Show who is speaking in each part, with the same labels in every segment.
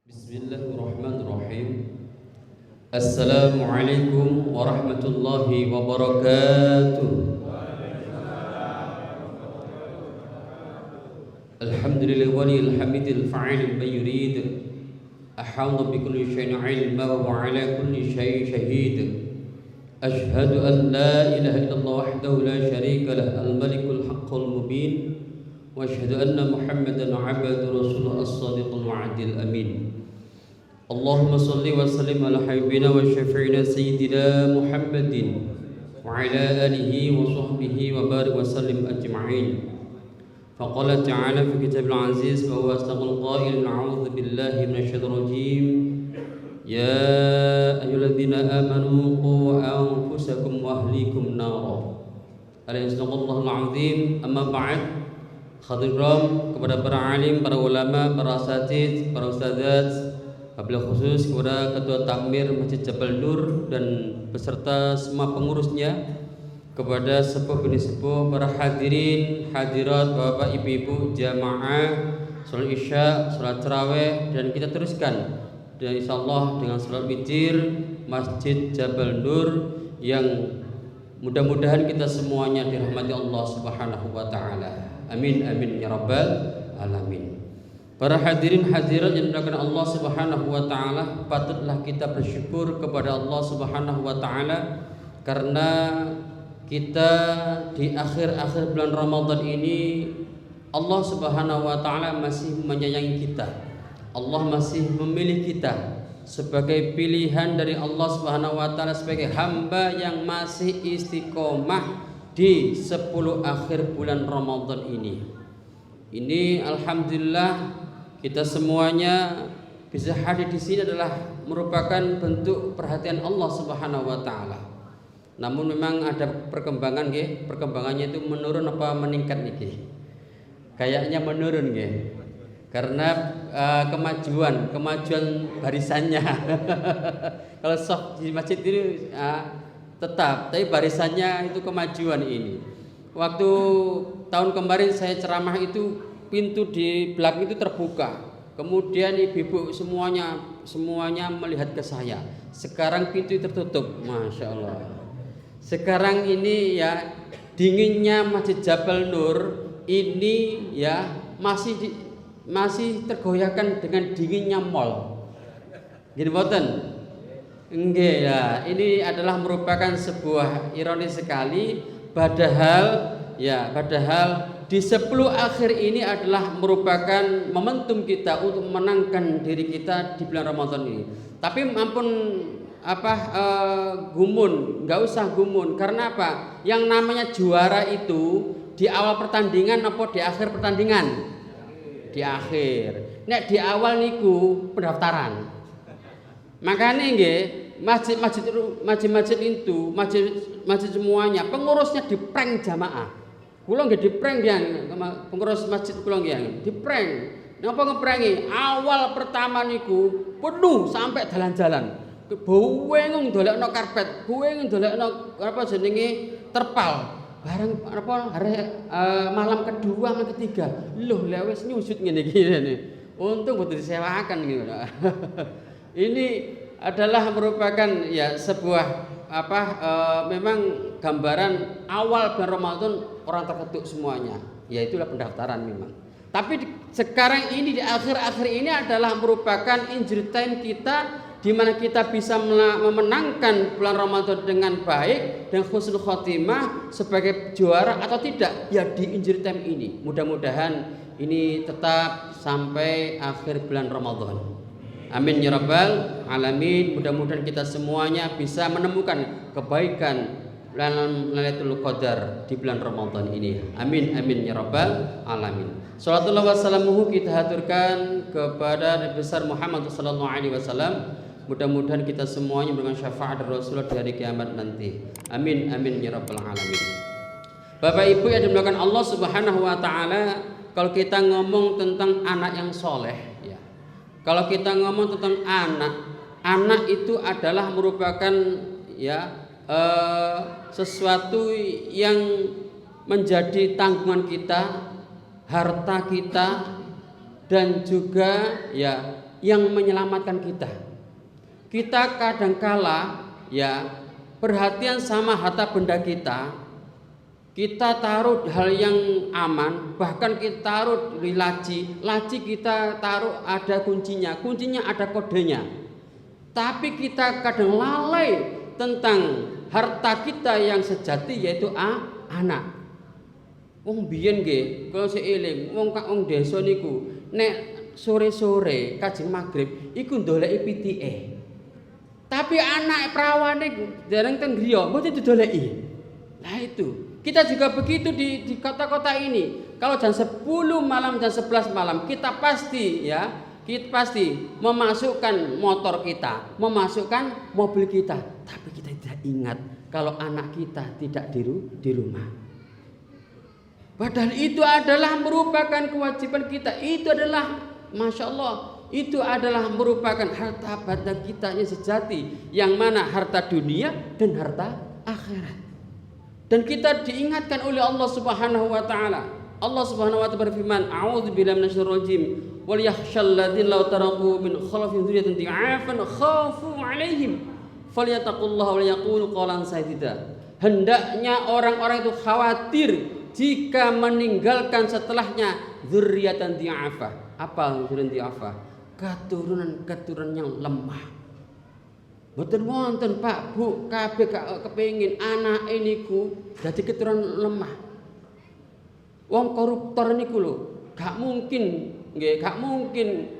Speaker 1: Bismillahirrahmanirrahim. Assalamualaikum warahmatullahi wabarakatuh. Alhamdulillah waliyil hamidil fa'ilil mayyurid. Ahawna bi kulli syai'in ilma wa ala kulli syai'in shahid. Ashhadu an la ilaha illallah wahdahu la syarika lah al-malikul haqqul mubin. Wa ashhadu anna Muhammadan 'abduhu rasuluhu as-sadiqul wa'dil amin. Allahumma salli wa sallim ala habibina wa syafi'ina sayyidina Muhammadin wa ala alihi wa sahbihi wa barik wa sallim ajma'in. Faqala ta'ala fi kitabil aziz wa huwa asdaqul qailin a'udzu billahi minasyaitonir rajim. Ya ayyuhalladzina amanu qu anfusakum wa ahlikum nara. Alhamdulillahil azim. Amma ba'd. Hadirin kepada para alim, para ulama, para asatidz, para ustadzat, wabil khusus kepada Ketua Takmir Masjid Jabal Nur dan beserta semua pengurusnya, kepada sepuh bini sepuh, para hadirin, hadirat, bapak, ibu-ibu, jamaah, salat isya, salat tarawih, dan kita teruskan dan insyaallah dengan salat witir Masjid Jabal Nur yang mudah-mudahan kita semuanya dirahmati Allah Subhanahu wa taala. Amin amin ya rabbal alamin. Para hadirin hadirat yang dimuliakan Allah Subhanahu wa taala, patutlah kita bersyukur kepada Allah Subhanahu wa taala karena kita di akhir-akhir bulan Ramadan ini Allah Subhanahu wa taala masih menyayangi kita. Allah masih memilih kita sebagai pilihan dari Allah Subhanahu wa taala sebagai hamba yang masih istiqomah di 10 akhir bulan Ramadan ini. Ini alhamdulillah kita semuanya bisa hadir di sini adalah merupakan bentuk perhatian Allah Subhanahu wa taala. Namun memang ada perkembangan nggih, perkembangannya itu menurun apa meningkat niki? Kayaknya menurun nggih. Karena kemajuan barisannya. Kalau soft di masjid itu tetap, tapi barisannya itu kemajuan ini. Waktu tahun kemarin saya ceramah itu pintu di belakang itu terbuka. Kemudian ibu-ibu semuanya melihat ke saya. Sekarang pintu tertutup, masya Allah. Sekarang ini ya dinginnya Masjid Jabal Nur ini ya masih tergoyahkan dengan dinginnya mall. Gini boten? Enggak ya, ini adalah merupakan sebuah ironi sekali. Padahal di 10 akhir ini adalah merupakan momentum kita untuk menangkan diri kita di bulan Ramadan ini. Tapi ampun gumun, nggak usah gumun. Karena apa? Yang namanya juara itu di awal pertandingan apa di akhir pertandingan? Di akhir. Nek di awal niku pendaftaran. Makanya nggih, masjid itu, masjid semuanya pengurusnya diprank jamaah. Kula nggih diprank yang pengurus masjid kula nggih diprank. Napa ngeprangi? Awal pertama niku penuh sampai jalan-jalan. Buwengung dolekno karpet, buwengung dolekno apa jenenge terpal. Bareng malam kedua malam ketiga, loh lewes nyusut ngene iki. Untung boten disewakan gitu. Ini adalah merupakan ya sebuah memang gambaran awal bulan Ramadan orang terketuk semuanya. Ya itulah pendaftaran memang. Tapi sekarang ini di akhir-akhir ini adalah merupakan injury time kita, di mana kita bisa memenangkan bulan Ramadan dengan baik dan husnul khotimah sebagai juara atau tidak ya di injury time ini. Mudah-mudahan ini tetap sampai akhir bulan Ramadan. Amin ya rabbal alamin. Mudah-mudahan kita semuanya bisa menemukan kebaikan dalam Lailatul Qadar di bulan Ramadan ini. Amin amin ya rabbal alamin. Shalawatullah wassalamuhu kita haturkan kepada Nabi besar Muhammad sallallahu alaihi wasallam. Mudah-mudahan kita semuanya dengan syafaat dari Rasulullah di hari kiamat nanti. Amin amin ya rabbal alamin. Bapak Ibu yang dimuliakan Allah Subhanahu wa taala, kalau kita ngomong tentang anak yang soleh, ya. Kalau kita ngomong tentang anak itu adalah merupakan ya sesuatu yang menjadi tanggungan kita, harta kita, dan juga ya yang menyelamatkan kita. Kita kadangkala ya perhatian sama harta benda kita taruh hal yang aman, bahkan kita taruh di laci kita taruh ada kuncinya ada kodenya. Tapi kita kadang lalai tentang harta kita yang sejati, yaitu anak. Wong biyen nggih, kula seiling, wong desa niku nek sore-sore kajeng magrib iku ndoleki pitike. Tapi anak prawane dereng teng griya mboten didoleki. Nah itu, kita juga begitu di kota-kota ini. Kalau jam 10 malam, jam 11 malam, kita pasti memasukkan motor kita, memasukkan mobil kita. Tapi kita tidak ingat kalau anak kita tidak di rumah. Padahal itu adalah merupakan kewajiban kita. Itu adalah, Masya Allah, itu adalah merupakan harta benda kita yang sejati, yang mana harta dunia dan harta akhirat. Dan kita diingatkan oleh Allah Subhanahu wa taala. Allah Subhanahu wa taala berfirman, "A'udzubillahi minasyaitonir rajim. Wal yakhshal ladzina law taraku min khalfihim dzurriyyatan dhi'afan khafu 'alaihim falyattaqullaha wa yaqulu qawlan sadida." Hendaknya orang-orang itu khawatir jika meninggalkan setelahnya dzurriyyatan dhi'afah. Apa dzurriyyatan dhi'afah? Keturunan yang lemah. Mboten wonten Pak Bu, kabeh gak kepengin anak niku dadi keturunan lemah. Wong koruptor niku lho, gak mungkin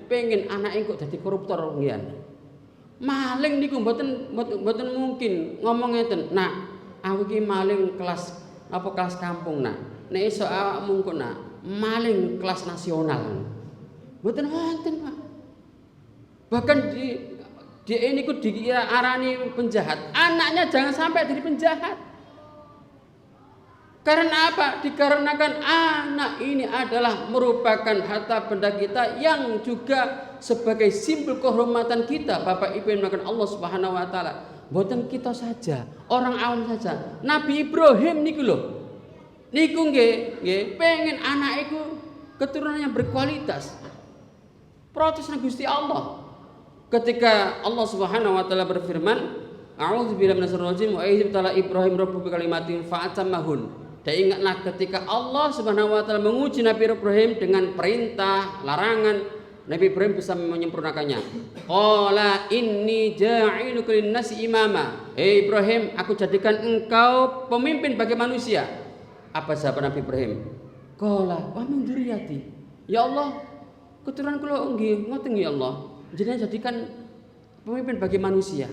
Speaker 1: pengen anake kok dadi koruptor nggih. Maling niku mboten mungkin ngomong ngeten, "Nak, aku iki maling kelas kampung, Nak. Nek iso awakmu kok, Nak, maling kelas nasional." Mboten wonten, Pak. Bahkan dia ini ku diarani penjahat, anaknya jangan sampai jadi penjahat. Karena apa? Dikarenakan anak ini adalah merupakan harta benda kita yang juga sebagai simbol kehormatan kita. Bapak Ibu yang dimuliakan Allah Subhanahu wa taala. Mboten kita saja, orang awam saja. Nabi Ibrahim niku lho. Niku nggih pengen anak iku keturunan yang berkualitas. Protes nang Gusti Allah. Ketika Allah Subhanahu wa taala berfirman, "A'udzubillahi minasyaitonir rajim wa ayyibtala Ibrahim rabbuhu bikalimatin fa'atammahun." Dan ingatlah ketika Allah Subhanahu wa taala menguji Nabi Ibrahim dengan perintah, larangan, Nabi Ibrahim bisa menyempurnakannya. Qala inni ja'iluka lin-nasi imama. Ibrahim, aku jadikan engkau pemimpin bagi manusia. Apa jawaban Nabi Ibrahim? Qala wa min dzurriyyati. Ya Allah, keturunan kula nggih ngoten ya Allah. Jadikan pemimpin bagi manusia.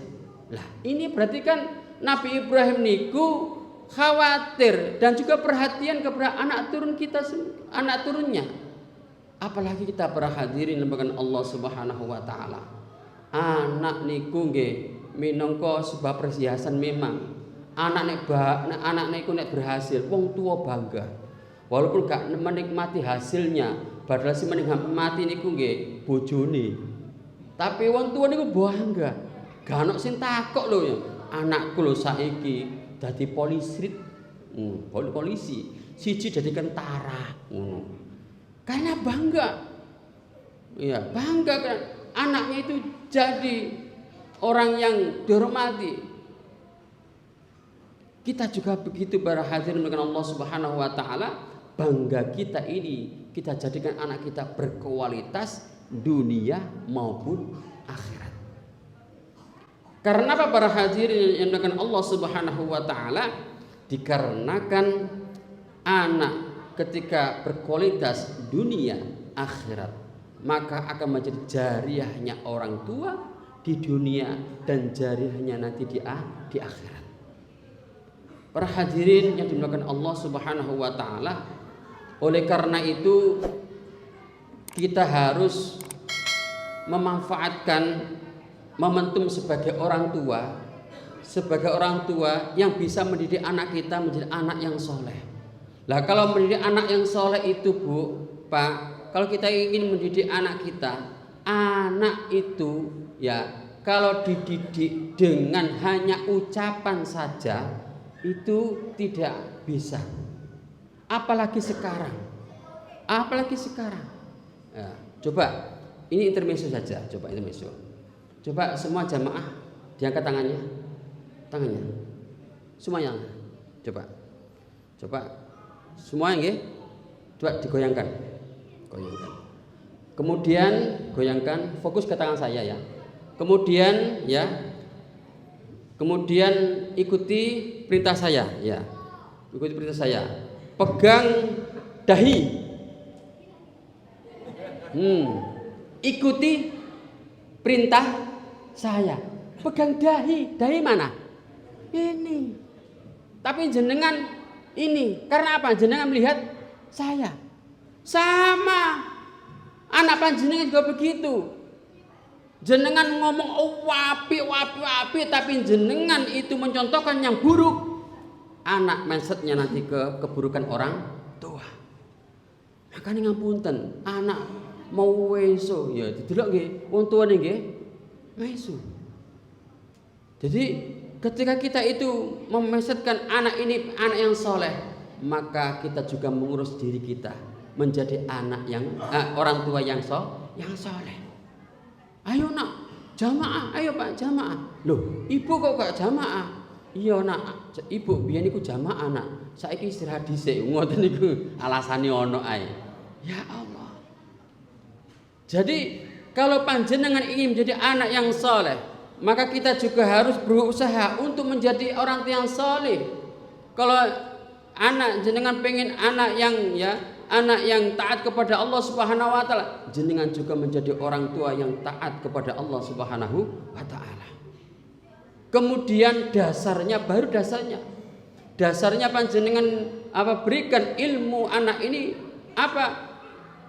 Speaker 1: Lah, ini berarti kan Nabi Ibrahim niku khawatir dan juga perhatian kepada anak turunnya. Apalagi kita para hadirin lembaga Allah Subhanahu wa taala. Anak niku nggih minangka sebuah perhiasan memang. Anak niku nek berhasil, wong tua bangga. Walaupun gak menikmati hasilnya, padahal si menikmati niku nggih bojone. Tapi wong tua niku bangga. Gak ono sing takok lho ya. Anakku lho saiki dadi polisi. Siji dadi tentara ngono. Karena bangga. Iya, bangga kan anaknya itu jadi orang yang dihormati. Kita juga begitu para hadirin dengan Allah Subhanahu wa taala, bangga kita ini kita jadikan anak kita berkualitas dunia maupun akhirat. Karena apa para hadirin yang dengan Allah Subhanahu wa taala? Dikarenakan anak ketika berkualitas dunia akhirat, maka akan menjadi jariahnya orang tua di dunia dan jariahnya nanti di akhirat. Para hadirin yang dimuliakan Allah Subhanahu wa taala, oleh karena itu kita harus memanfaatkan momentum sebagai orang tua yang bisa mendidik anak kita menjadi anak yang soleh. Lah kalau mendidik anak yang soleh itu Bu, Pak, kalau kita ingin mendidik anak kita, anak itu ya kalau dididik dengan hanya ucapan saja itu tidak bisa. Apalagi sekarang. Ya, coba Ini intermezzo saja, coba intermezzo. Coba semua jamaah diangkat tangannya. Semuanya. Coba. Semuanya nggih. Coba digoyangkan. Kemudian goyangkan, fokus ke tangan saya ya. Kemudian ikuti perintah saya ya. Ikuti perintah saya. Pegang dahi. Ikuti perintah saya. Pegang dahi. Dahi mana? Ini. Tapi jenengan ini. Karena apa? Jenengan melihat saya. Sama. Anak panjenengan juga begitu. Jenengan ngomong wapi, tapi jenengan itu mencontohkan yang buruk. Anak mindsetnya nanti ke keburukan orang tua. Makanya ngapunten, anak mau weso ya didelok nggih wong tuane nggih weso. Jadi ketika kita itu memesetkan anak ini anak yang soleh, maka kita juga mengurus diri kita menjadi anak yang orang tua yang soleh. Ayo nak jamaah, ayo pak jamaah. Loh ibu kok gak jamaah? Iya nak, ibu biyen niku jamaah nak. Saiki istirahat dhisik. Ngoten niku alasane ono ae. Ya Allah. Jadi kalau panjenengan ingin menjadi anak yang soleh, maka kita juga harus berusaha untuk menjadi orang yang soleh. Kalau anak jenengan pengen anak yang taat kepada Allah Subhanahu wa taala, jenengan juga menjadi orang tua yang taat kepada Allah Subhanahu wa taala. Kemudian dasarnya panjenengan berikan ilmu anak ini apa?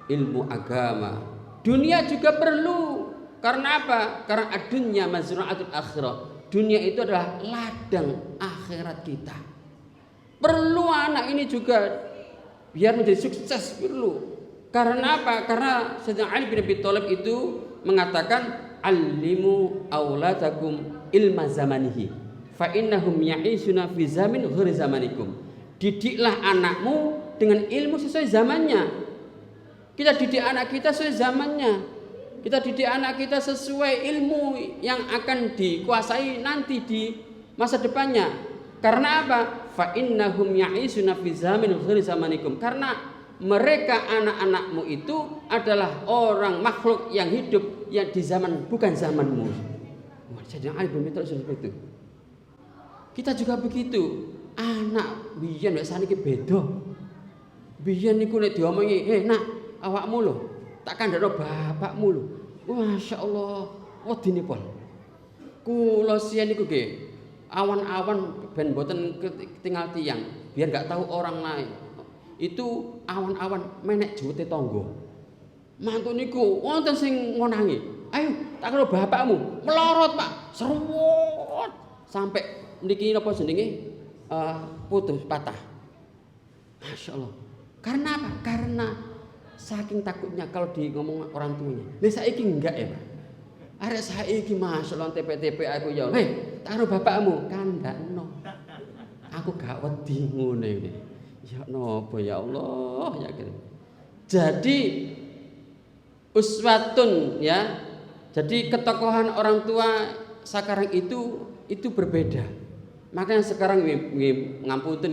Speaker 1: Ilmu agama. Dunia juga perlu. Karena apa? Karena dunya mazra'atul akhirah. Dunia itu adalah ladang akhirat kita. Perlu anak ini juga biar menjadi sukses perlu. Karena apa? Karena Sayyidina Ali bin Abi Thalib itu mengatakan allimu auladakum ilma zamanihi fa innahum ya'ishuna fi zamin ghairi zamanikum. Didiklah anakmu dengan ilmu sesuai zamannya. Kita didik anak kita sesuai zamannya. Kita didik anak kita sesuai ilmu yang akan dikuasai nanti di masa depannya. Karena apa? Fa innahum ya'ishuna fi zamin ghairi zamanikum. Karena mereka anak-anakmu itu adalah orang makhluk yang hidup yang di zaman bukan zamanmu. Jadi Ali bin Abi Thalib seperti itu. Kita juga begitu. Anak biyen nek saniki beda. Biyen niku nek diomongi, nak, awakmu lho, tak kandhano bapakmu lho." Masyaallah, wedine pol. Kula siyen niku nggih, awan-awan ben mboten ketinggal tiyang, biar enggak tahu orang lain. Itu awan-awan menek jewete tangga. Mantu niku wonten sing ngonangi. "Ayo, tak karo bapakmu." Melorot, Pak. Seruwut sampai niki napa jenenge? Putus patah. Masyaallah. Karena apa? Karena saking takutnya kalau di ngomong orang tuanya. Lah saiki enggak ya, Pak. Arek saiki masyaallah TP-TP aku ya. "Hei, tak karo bapakmu." Kandakno. Aku gak wedi ngene iki. Ya napa ya Allah ya kira. Jadi uswatun ya. Jadi ketokohan orang tua sekarang itu berbeda. Makanya sekarang ngapunten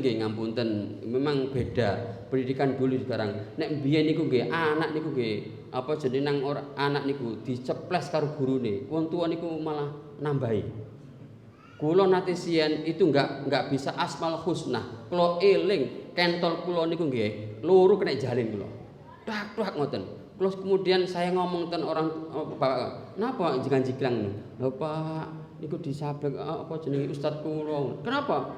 Speaker 1: memang beda pendidikan dulu sekarang. Nek biyen niku nggih anak niku nggih apa jenenge nang anak niku diceples karo gurune. Wong tua niku malah nambahi. Kula nate siyen itu enggak bisa asmal husna. Kula eling kentol kula niku nggih loro kena jalin kula. Dak ngoten. Terus kemudian saya ngomong ten orang Bapak, "Napa jigang-jiglang niku?" "Lho Pak, niku disabek apa jenenge ustaz kula." "Kenapa?"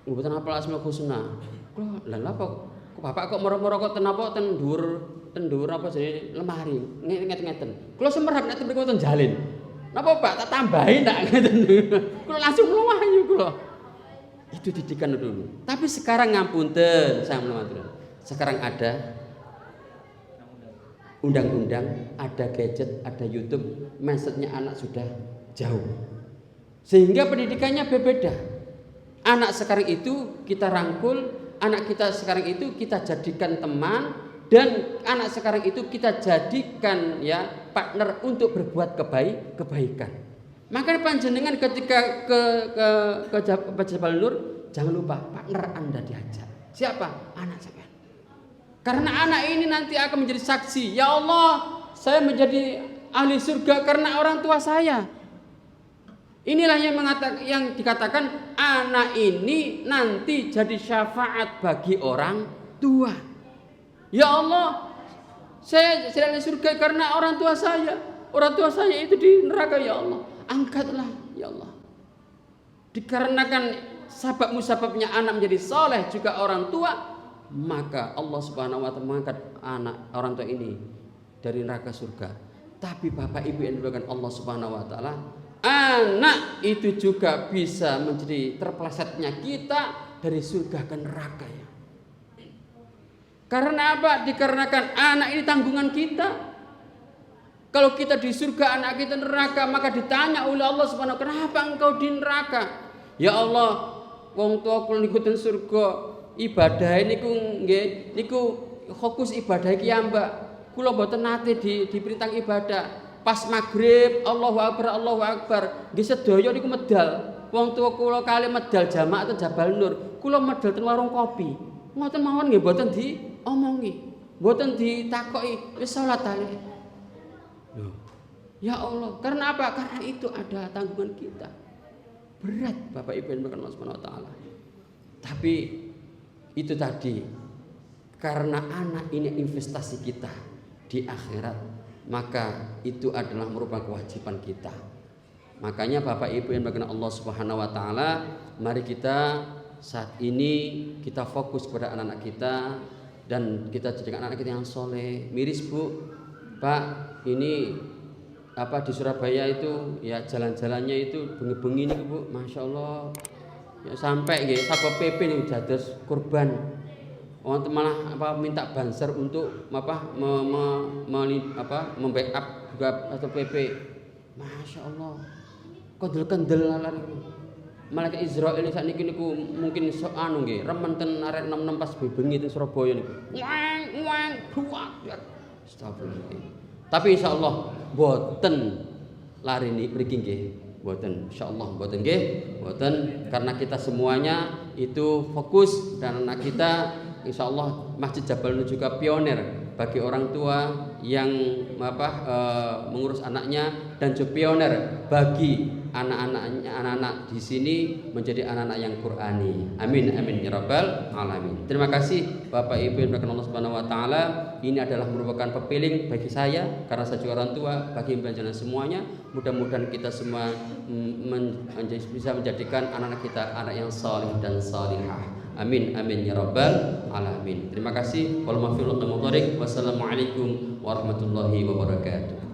Speaker 1: "Mboten hafal asmaul husna." "Kula lha napa kok Bapak kok moro-moro kok ten apa ten dhuwur apa jenenge lemari ngeten-ngeten." Kula semerap nek mriku ten jalin. "Napa Pak, tak tambahin tak ngeten." Kula langsung mlayu kula. Itu didikan dulu. Tapi sekarang ngapunten, saya matur. Sekarang ada undang-undang, ada gadget, ada YouTube, mindsetnya anak sudah jauh. Sehingga pendidikannya berbeda. Anak sekarang itu kita rangkul, anak kita sekarang itu kita jadikan teman, Dan anak sekarang itu kita jadikan ya partner untuk berbuat kebaikan. Makanya panjenengan ketika ke Jabal Nur, jangan lupa partner Anda diajak. Siapa? Anak saya. Karena anak ini nanti akan menjadi saksi. Ya Allah, saya menjadi ahli surga karena orang tua saya. Inilah yang dikatakan anak ini nanti jadi syafaat bagi orang tua. Ya Allah, saya ahli surga karena orang tua saya. Orang tua saya itu di neraka, ya Allah. Angkatlah, ya Allah. Dikarenakan sababnya anak menjadi soleh juga orang tua, maka Allah Subhanahu wa Ta'ala mengangkat anak orang tua ini dari neraka surga. Tapi Bapak Ibu yang dimuliakan Allah Subhanahu wa Ta'ala, anak itu juga bisa menjadi terpelesetnya kita dari surga ke neraka ya. Karena apa? Dikarenakan anak ini tanggungan kita. Kalau kita di surga, anak kita neraka, maka ditanya oleh Allah Subhanahu wa Ta'ala, kenapa engkau di neraka? Ya Allah, wong tua kula ngikutin surga, ibadah niku fokus ibadah iki mbak. Kula mboten nate diperintah ibadah. Pas maghrib Allahu Akbar, nggih sedaya niku medal. Wong tua kula kali medal jamaah atau Jabal Nur, kula medal ten warung kopi. Ngoten mawon nggih mboten diomongi, mboten ditakoki, wis salat ae. Ya Allah, karena apa? Karena itu ada tanggungan kita. Berat Bapak Ibu yang Allah Subhanahu wa Ta'ala. Tapi itu tadi, karena anak ini investasi kita di akhirat, maka itu adalah merupakan kewajiban kita. Makanya Bapak Ibu yang Allah Subhanahu wa Ta'ala, mari kita saat ini kita fokus kepada anak-anak kita dan kita jadikan anak kita yang soleh. Miris Bu, Pak, ini apa di Surabaya itu ya jalan-jalannya itu bengi-bengi nih Bu, Masya Allah ya, sampai nggih Satpol PP nih dados korban. Orang malah minta banser untuk membackup juga Satpol PP. Masya Allah, kendel-kendel lalar malaikat Israel ini saat ini mungkin anu nggih remen ten arek 66 pas bengi ten Surabaya niku. Wang buak. Astagfirullah. Tapi insyaallah boten lari mriki nggih. Boten insyaallah boten nggih. Boten karena kita semuanya itu fokus dan anak kita insyaallah Masjid Jabal Nur juga pioner bagi orang tua yang mengurus anaknya dan juga pioner bagi anak-anak di sini menjadi anak-anak yang Qur'ani. Amin amin ya rabbal alamin. Terima kasih Bapak Ibu yang dirahmati Allah Subhanahu wa Ta'ala. Ini adalah merupakan pepiling bagi saya karena saya juga orang tua, bagi penjelasan semuanya. Mudah-mudahan kita semua bisa menjadikan anak-anak kita anak yang saleh dan salihah. Amin amin ya rabbal alamin. Terima kasih. Wassalamualaikum warahmatullahi wabarakatuh.